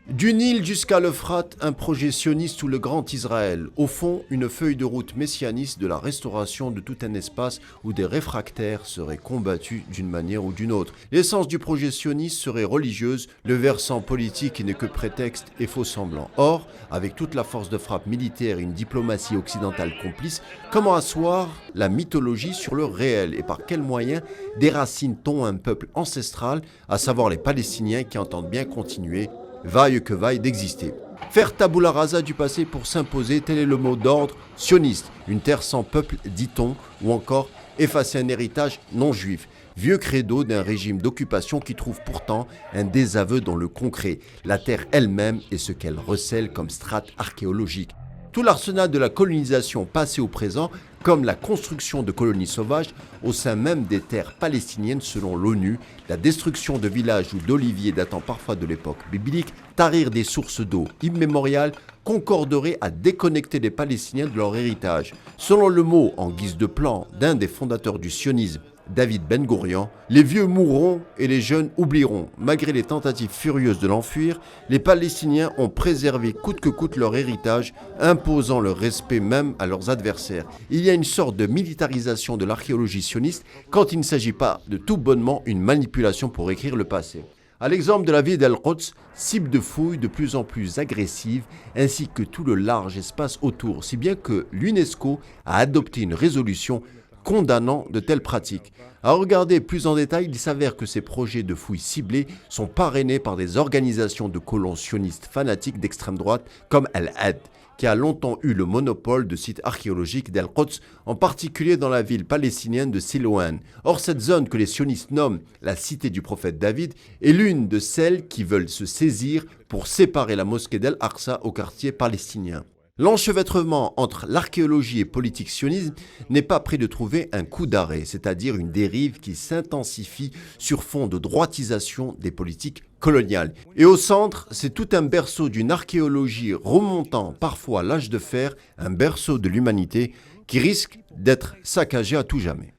Du Nil jusqu'à l'Euphrate, un projet sioniste ou le Grand Israël. Au fond, une feuille de route messianiste de la restauration de tout un espace où des réfractaires seraient combattus d'une manière ou d'une autre. L'essence du projet sioniste serait religieuse, le versant politique n'est que prétexte et faux semblant. Or, avec toute la force de frappe militaire et une diplomatie occidentale complice, comment asseoir la mythologie sur le réel et par quels moyens déracine-t-on un peuple ancestral, à savoir les Palestiniens qui entendent bien continuer vaille que vaille d'exister. Faire tabula rasa du passé pour s'imposer, tel est le mot d'ordre sioniste. Une terre sans peuple, dit-on, ou encore effacer un héritage non juif. Vieux credo d'un régime d'occupation qui trouve pourtant un désaveu dans le concret, la terre elle-même et ce qu'elle recèle comme strate archéologique. Tout l'arsenal de la colonisation passée au présent, comme la construction de colonies sauvages au sein même des terres palestiniennes selon l'ONU, la destruction de villages ou d'oliviers datant parfois de l'époque biblique, tarir des sources d'eau immémoriales, concorderait à déconnecter les Palestiniens de leur héritage. Selon le mot en guise de plan d'un des fondateurs du sionisme, David Ben Gourion, les vieux mourront et les jeunes oublieront. Malgré les tentatives furieuses de l'enfuir, les Palestiniens ont préservé coûte que coûte leur héritage, imposant le respect même à leurs adversaires. Il y a une sorte de militarisation de l'archéologie sioniste quand il ne s'agit pas de tout bonnement une manipulation pour écrire le passé. À l'exemple de la ville d'Al-Quds, cible de fouilles de plus en plus agressives, ainsi que tout le large espace autour, si bien que l'UNESCO a adopté une résolution condamnant de telles pratiques. À regarder plus en détail, il s'avère que ces projets de fouilles ciblées sont parrainés par des organisations de colons sionistes fanatiques d'extrême droite comme Al-Had, qui a longtemps eu le monopole de sites archéologiques d'Al-Quds, en particulier dans la ville palestinienne de Siloane. Or, cette zone que les sionistes nomment la cité du prophète David est l'une de celles qui veulent se saisir pour séparer la mosquée d'Al-Aqsa au quartier palestinien. L'enchevêtrement entre l'archéologie et politique sionisme n'est pas près de trouver un coup d'arrêt, c'est-à-dire une dérive qui s'intensifie sur fond de droitisation des politiques coloniales. Et au centre, c'est tout un berceau d'une archéologie remontant parfois à l'âge de fer, un berceau de l'humanité qui risque d'être saccagé à tout jamais.